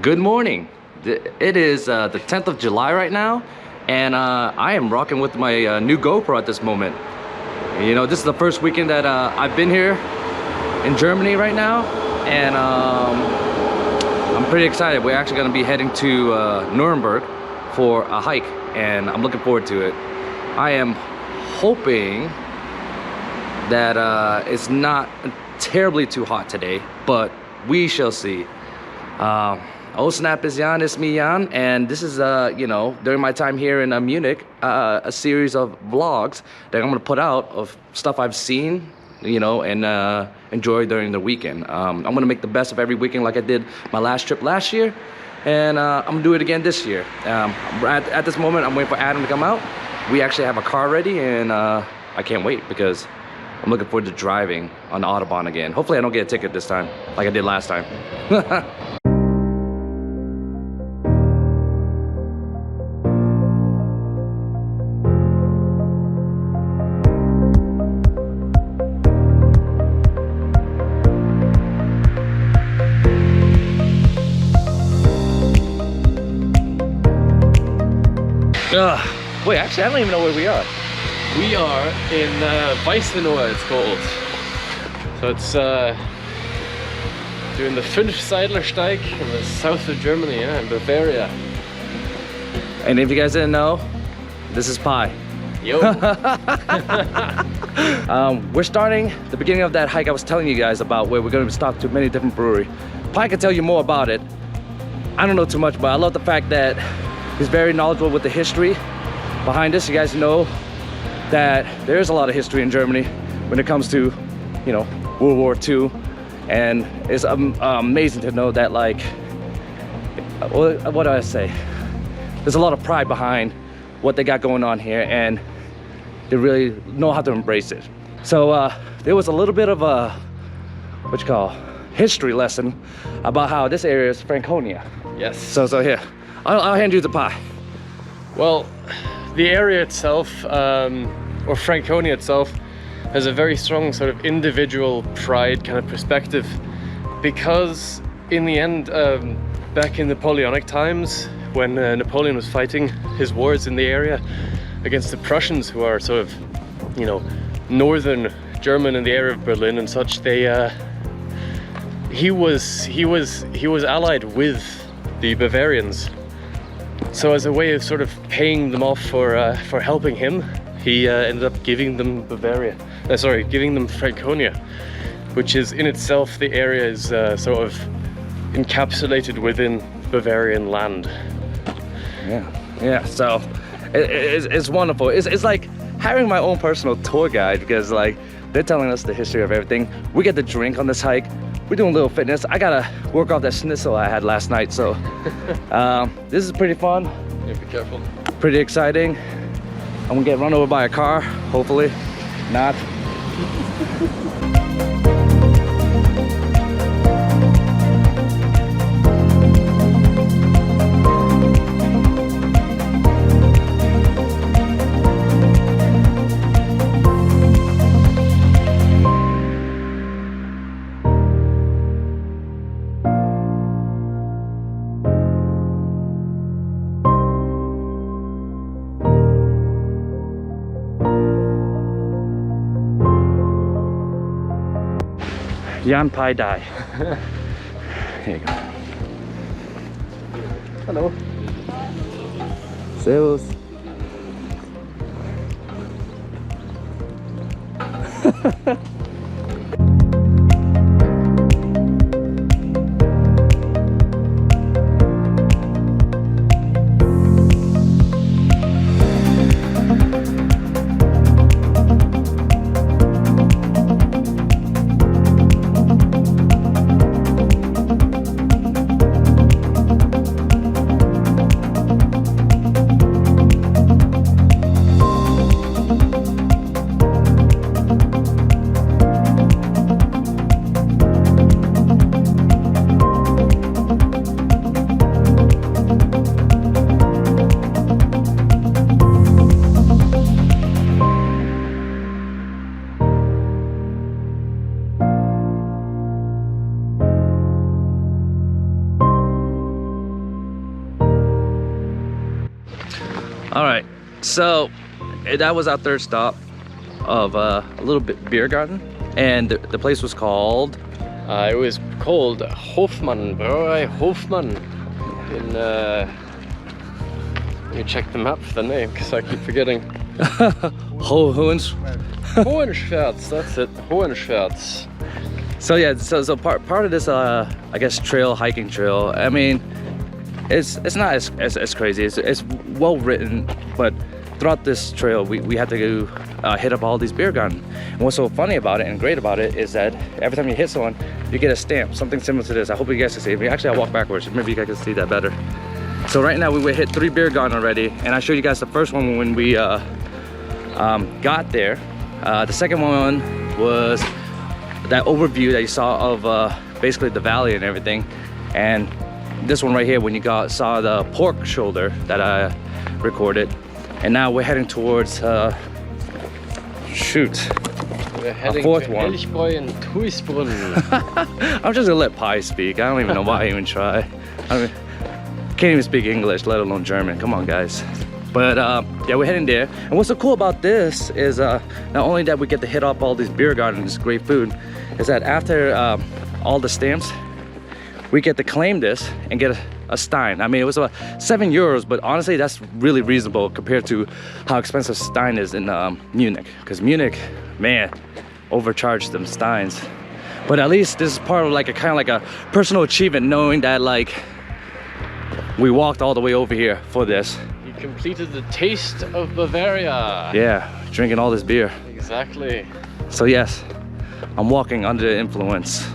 Good morning. It is the 10th of July right now, and I am rocking with my new GoPro at this moment. You know, this is the first weekend that I've been here in Germany right now, and I'm pretty excited. We're actually going to be heading to Nuremberg for a hike, and I'm looking forward to it. I am hoping that it's not terribly too hot today, but we shall see. ohsnapitzYAN, itzmeYAN, and this is you know, during my time here in Munich, a series of vlogs that I'm gonna put out of stuff I've seen, you know, and enjoy during the weekend. I'm gonna make the best of every weekend like I did my last trip last year, and I'm gonna do it again this year. At this moment, I'm waiting for Adam to come out. We actually have a car ready, and I can't wait because I'm looking forward to driving on the Autobahn again. Hopefully I don't get a ticket this time like I did last time. Wait, actually, I don't even know where we are. We are in Weißenow, it's called. So it's doing the Funf Seidla Steig in the south of Germany, yeah, in Bavaria. And if you guys didn't know, this is Pi. Yo. We're starting the beginning of that hike I was telling you guys about, where we're going to stop to many different breweries. Pi can tell you more about it. I don't know too much, but I love the fact that he's very knowledgeable with the history behind this. You guys know that there's a lot of history in Germany when it comes to, you know, World War II, and it's amazing to know that, like, what do I say? There's a lot of pride behind what they got going on here, and they really know how to embrace it. So there was a little bit of a, what you call, history lesson about how this area is Franconia. Yes. So here, I'll hand you the pie. Well, the area itself, or Franconia itself, has a very strong sort of individual pride kind of perspective, because in the end, back in Napoleonic times, when Napoleon was fighting his wars in the area against the Prussians, who are sort of, you know, northern German in the area of Berlin and such, they he was allied with the Bavarians. So as a way of sort of paying them off for helping him, he ended up giving them giving them Franconia, which is in itself, the area is sort of encapsulated within Bavarian land. Yeah. So it's wonderful. It's like having my own personal tour guide, because like they're telling us the history of everything. We get to drink on this hike. We're doing a little fitness. I gotta work off that schnitzel I had last night, so this is pretty fun. Yeah, be careful. Pretty exciting. I'm gonna get run over by a car, hopefully not. Jan Pi Die. Here you go. Hello. Servus. All right, so that was our third stop of a little bit beer garden, and the place was called. It was called Hofmann, Brauerei Hofmann. In let me check the map for the name because I keep forgetting. Hohenschwärz, that's it. Hohenschwärz. So yeah, so part of this I guess hiking trail. I mean, it's not as crazy. It's well written, but throughout this trail we had to go hit up all these beer gardens. And what's so funny about it and great about it is that every time you hit someone, you get a stamp, something similar to this. I hope you guys can see it. Actually, I'll walk backwards. Maybe you guys can see that better. So right now we hit 3 beer gardens already, and I showed you guys the first one when we got there. The second one was that overview that you saw of basically the valley and everything, and this one right here when you saw the pork shoulder that I recorded. And now we're heading towards shoot, we're heading a fourth to one. Elchbräu and Tuisbrunn. I'm just gonna let Pi speak. I don't even know why I even try. I mean, can't even speak English, let alone German. Come on, guys. But yeah, we're heading there. And what's so cool about this is not only that we get to hit up all these beer gardens, great food, is that after all the stamps, we get to claim this and get a Stein. I mean, it was about €7, but honestly, that's really reasonable compared to how expensive Stein is in Munich. Because Munich, man, overcharged them Steins. But at least this is part of like a kind of like a personal achievement, knowing that like we walked all the way over here for this. You completed the taste of Bavaria. Yeah, drinking all this beer. Exactly. So yes, I'm walking under the influence.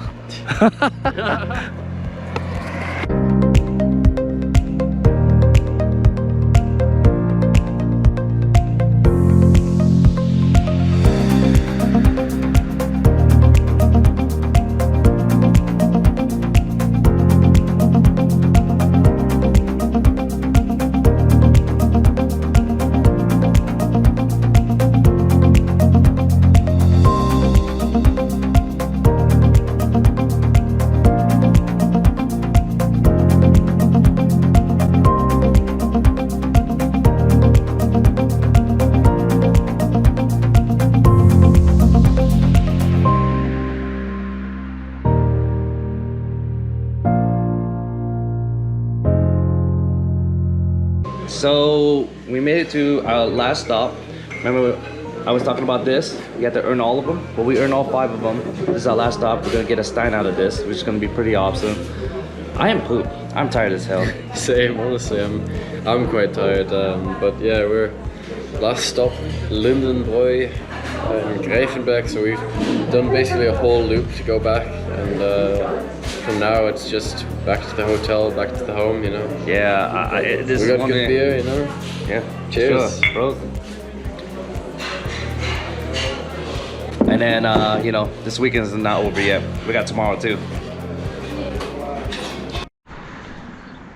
So we made it to our last stop. Remember I was talking about this? You have to earn all of them. Well, we earned all 5 of them. This is our last stop. We're gonna get a Stein out of this, which is gonna be pretty awesome. I am pooped. I'm tired as hell. Same, honestly, I'm quite tired. But yeah, we're last stop, Lindenbräu in Greifenberg. So we've done basically a whole loop to go back, and from now it's just back to the hotel, back to the home, you know. Yeah, this we is got good beer, you know. Yeah. Cheers, sure, bro. And then you know, this weekend is not over yet. We got tomorrow too.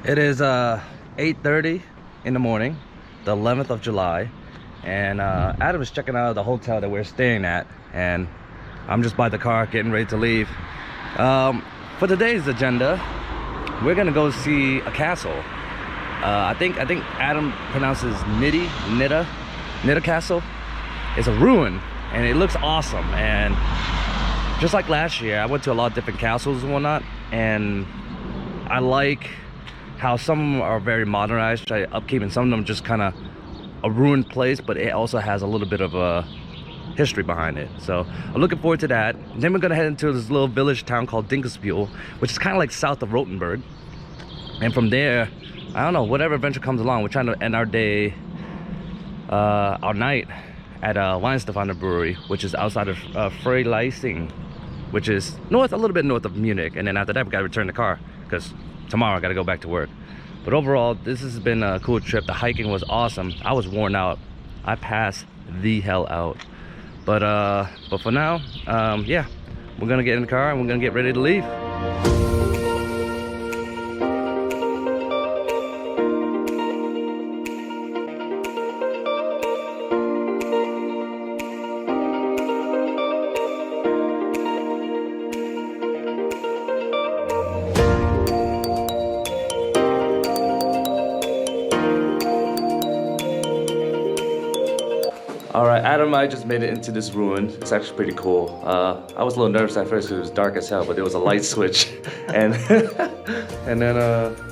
It is 8:30 in the morning, the 11th of July, and Adam is checking out the hotel that we're staying at, and I'm just by the car getting ready to leave. For today's agenda, we're gonna go see a castle. I think Adam pronounces Neideck Castle. It's a ruin, and it looks awesome. And just like last year, I went to a lot of different castles and whatnot, and I like how some of them are very modernized, try upkeep, and some of them just kind of a ruined place, but it also has a little bit of a history behind it. So I'm looking forward to that. Then we're gonna head into this little village town called Dinkalsbuhl, which is kind of like south of Rothenburg. And from there, I don't know, whatever adventure comes along, we're trying to end our day, our night at Weinstefaner Brewery, which is outside of Freilassing, which is a little bit north of Munich. And then after that, we gotta return the car because tomorrow I gotta go back to work. But overall, this has been a cool trip. The hiking was awesome. I was worn out. I passed the hell out. But for now, yeah, we're gonna get in the car and we're gonna get ready to leave. All right, Adam and I just made it into this ruin. It's actually pretty cool. I was a little nervous at first because it was dark as hell, but there was a light switch. And and then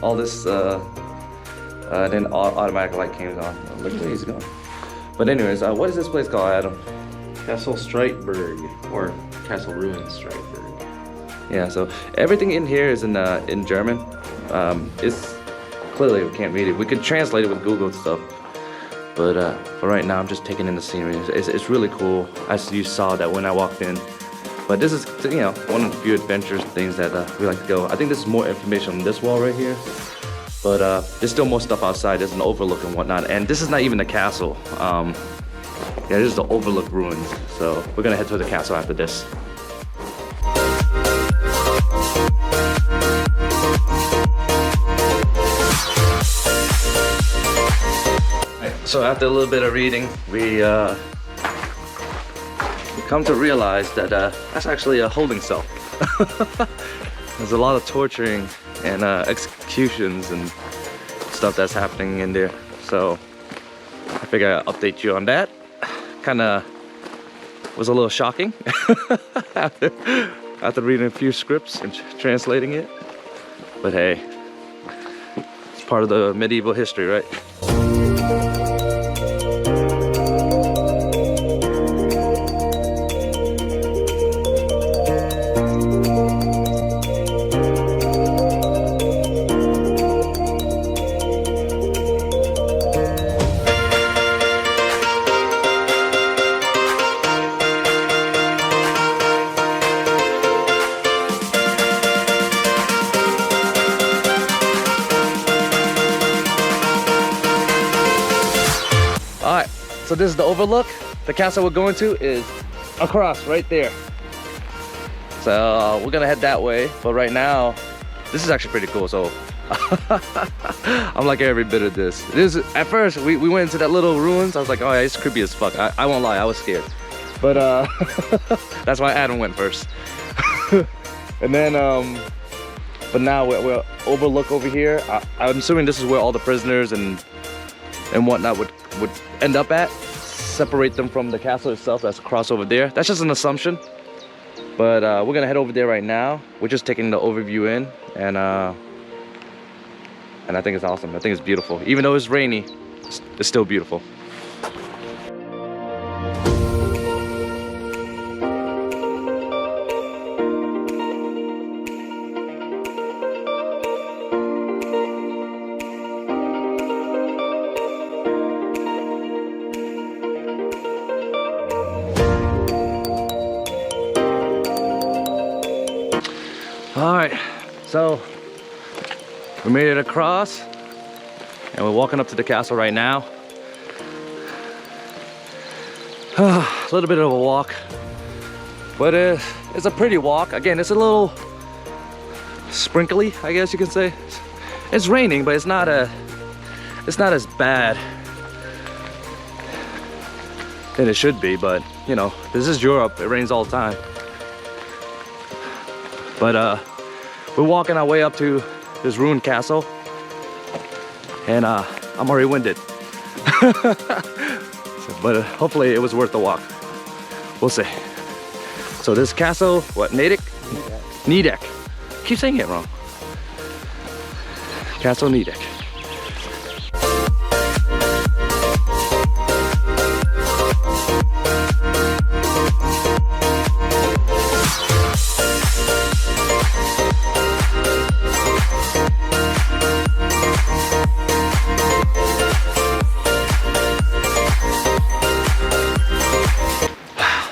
all this, then automatic light came on. Look where he's going. But anyways, what is this place called, Adam? Castle Streitberg, or Castle Ruin Streitberg. Yeah, so everything in here is in German. It's clearly we can't read it. We could translate it with Google and stuff. But for right now, I'm just taking in the scenery. It's really cool. As you saw that when I walked in. But this is, you know, one of the few adventures things that we like to go. I think this is more information on this wall right here. But there's still more stuff outside. There's an overlook and whatnot. And this is not even the castle. Yeah, this is the overlook ruins. So we're gonna head to the castle after this. So after a little bit of reading, we come to realize that that's actually a holding cell. There's a lot of torturing and executions and stuff that's happening in there. So I figure I'd update you on that. Kinda was a little shocking after reading a few scripts and translating it. But hey, it's part of the medieval history, right? Alright, so this is the overlook. The castle we're going to is across right there. So we're gonna head that way, but right now, this is actually pretty cool. So I'm like every bit of this. At first, we went into that little ruins. I was like, oh yeah, it's creepy as fuck. I won't lie, I was scared. But that's why Adam went first. And then, but now we're overlook over here. I'm assuming this is where all the prisoners and whatnot would end up at. Separate them from the castle itself. That's across over there. That's just an assumption. But we're gonna head over there right now. We're just taking the overview in, and I think it's awesome. I think it's beautiful. Even though it's rainy, it's still beautiful. All right, so we made it across and we're walking up to the castle right now. A little bit of a walk, but it's a pretty walk. Again, it's a little sprinkly, I guess you can say. It's raining, but it's not as bad than it should be. But you know, this is Europe, it rains all the time. But we're walking our way up to this ruined castle, and I'm already winded. But hopefully it was worth the walk. We'll see. So this castle, what, Neideck? Neideck. Keep saying it wrong. Castle Neideck.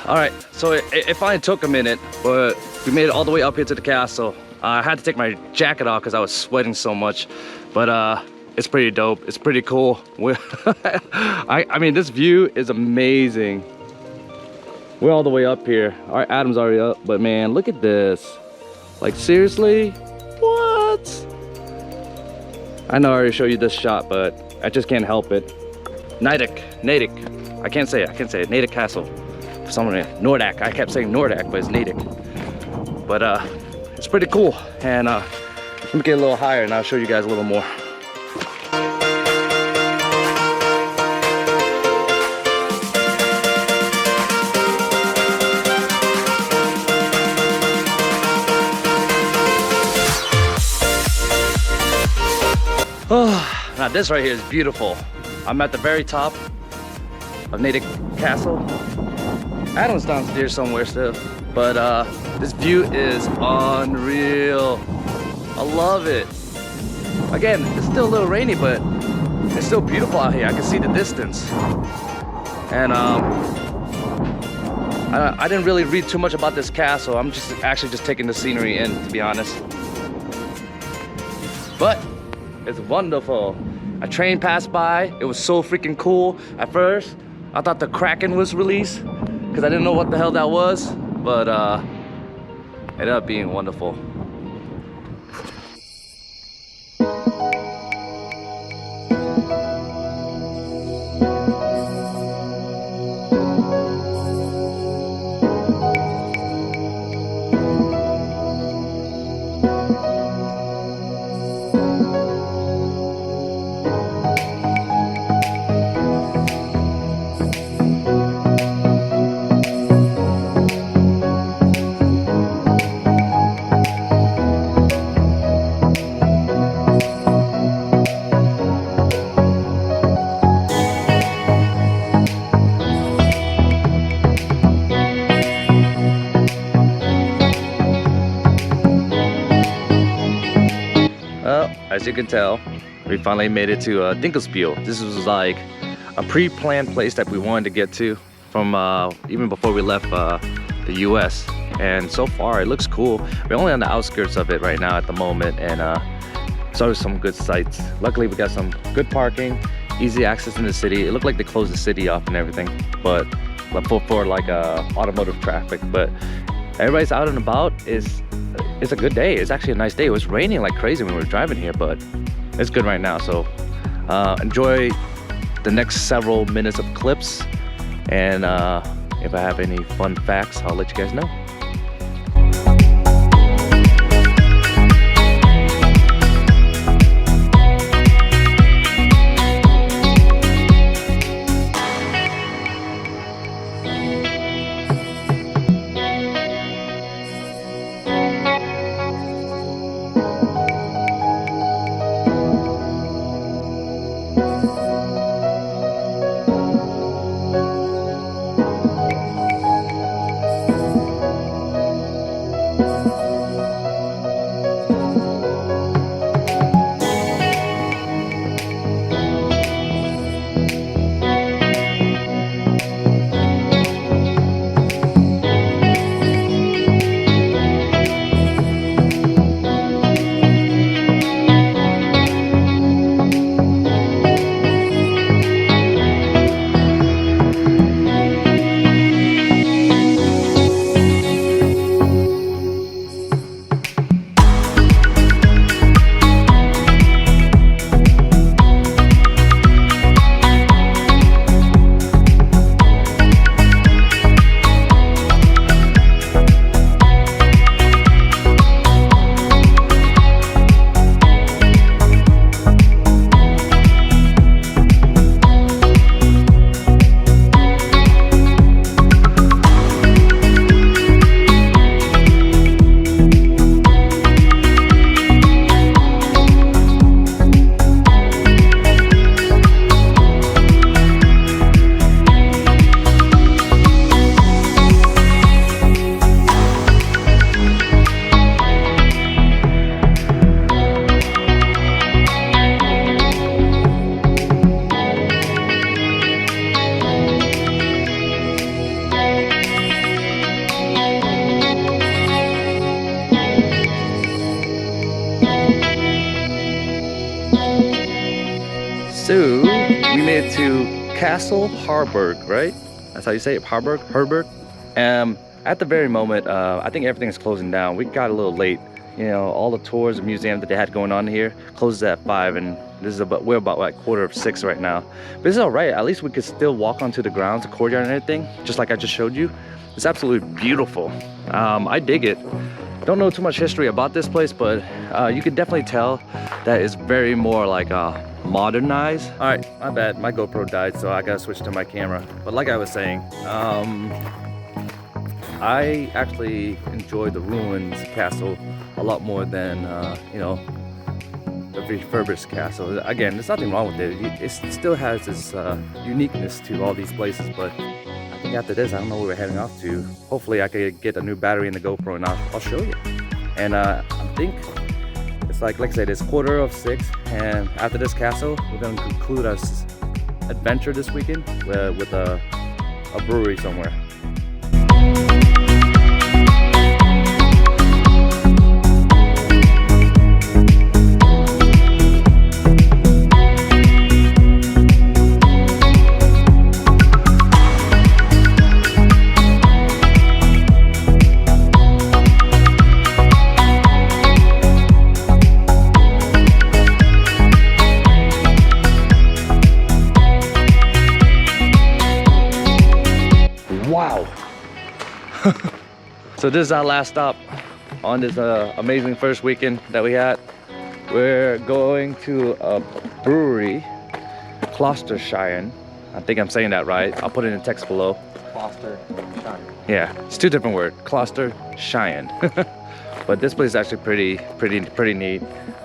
All right, so it finally took a minute, but we made it all the way up here to the castle. I had to take my jacket off because I was sweating so much, but it's pretty dope. It's pretty cool. I mean, this view is amazing. We're all the way up here. All right, Adam's already up, but man, look at this. Like, seriously? What? I know I already showed you this shot, but I just can't help it. Neideck. I can't say it. Neideck Castle. For some reason, Neideck. I kept saying Neideck, but it's Neideck. But it's pretty cool. And let me get a little higher and I'll show you guys a little more. Oh, now this right here is beautiful. I'm at the very top of Neideck Castle. Adam's downstairs somewhere still, but this view is unreal. I love it. Again, it's still a little rainy, but it's still beautiful out here. I can see the distance. And I didn't really read too much about this castle. I'm actually just taking the scenery in, to be honest. But it's wonderful. A train passed by. It was so freaking cool. At first, I thought the Kraken was released because I didn't know what the hell that was. But it ended up being wonderful. As you can tell, we finally made it to Dinkalsbuhl. This was like a pre-planned place that we wanted to get to from even before we left the US. And so far, it looks cool. We're only on the outskirts of it right now at the moment, and so there's some good sights. Luckily, we got some good parking, easy access in the city. It looked like they closed the city off and everything, but for like automotive traffic. But everybody's out and about. It's a good day. It's actually a nice day. It was raining like crazy when we were driving here, but it's good right now. So enjoy the next several minutes of clips, and if I have any fun facts, I'll let you guys know. So we made it to Castle Harburg, right? That's how you say it, Harburg? At the very moment, I think everything is closing down. We got a little late. You know, all the tours and museums that they had going on here closes at 5, and this is we're about like 5:45 right now. But this is all right. At least we could still walk onto the grounds, the courtyard and everything, just like I just showed you. It's absolutely beautiful. I dig it. Don't know too much history about this place, but you can definitely tell that it's very more like modernized. All right, my bad, my GoPro died, so I gotta switch to my camera. But like I was saying, I actually enjoy the ruins castle a lot more than you know, the refurbished castle. Again, there's nothing wrong with it. It still has this uniqueness to all these places, but I think after this, I don't know where we're heading off to. Hopefully I could get a new battery in the GoPro and I'll show you. And I think it's like I said, it's 6:15, and after this castle, we're gonna conclude our adventure this weekend with a brewery somewhere. Wow. So this is our last stop on this amazing first weekend that we had. We're going to a brewery, itzmeYAN. I think I'm saying that right. I'll put it in the text below. itzmeYAN. Yeah, it's two different words. itzmeYAN. But this place is actually pretty neat.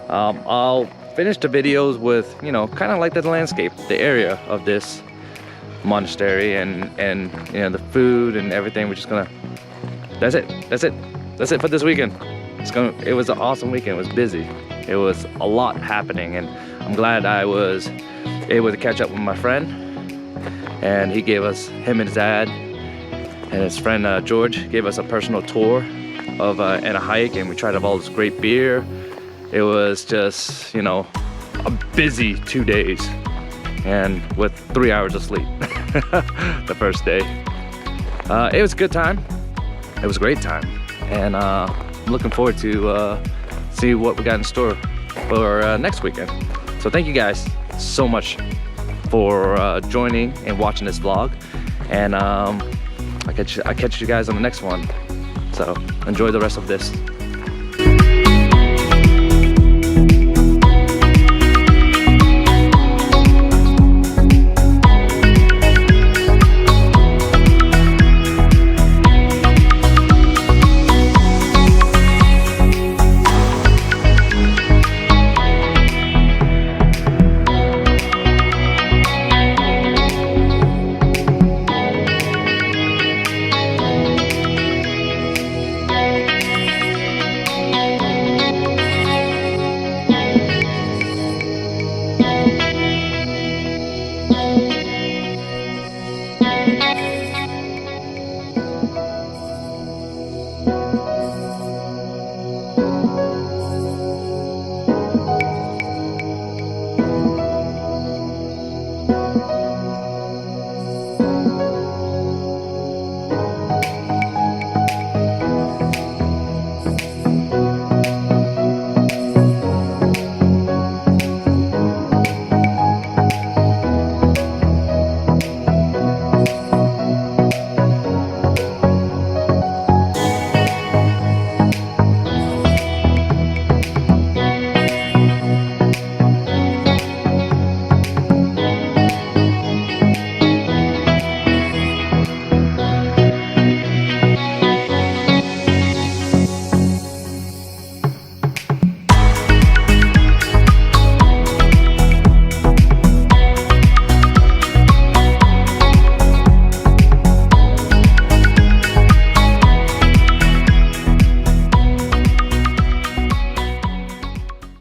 I'll finish the videos with, you know, kind of like the landscape, the area of this monastery, and you know, the food and everything. We're just gonna, that's it for this weekend. It was an awesome weekend. It was busy. It was a lot happening, and I'm glad I was able to catch up with my friend, and he gave us, him and his dad and his friend George gave us a personal tour of and a hike, and we tried all this great beer. It was just, you know, a busy 2 days, and with 3 hours of sleep the first day. It was a good time. It was a great time, and I'm looking forward to see what we got in store for next weekend. So thank you guys so much for joining and watching this vlog, and I catch you guys on the next one. So enjoy the rest of this.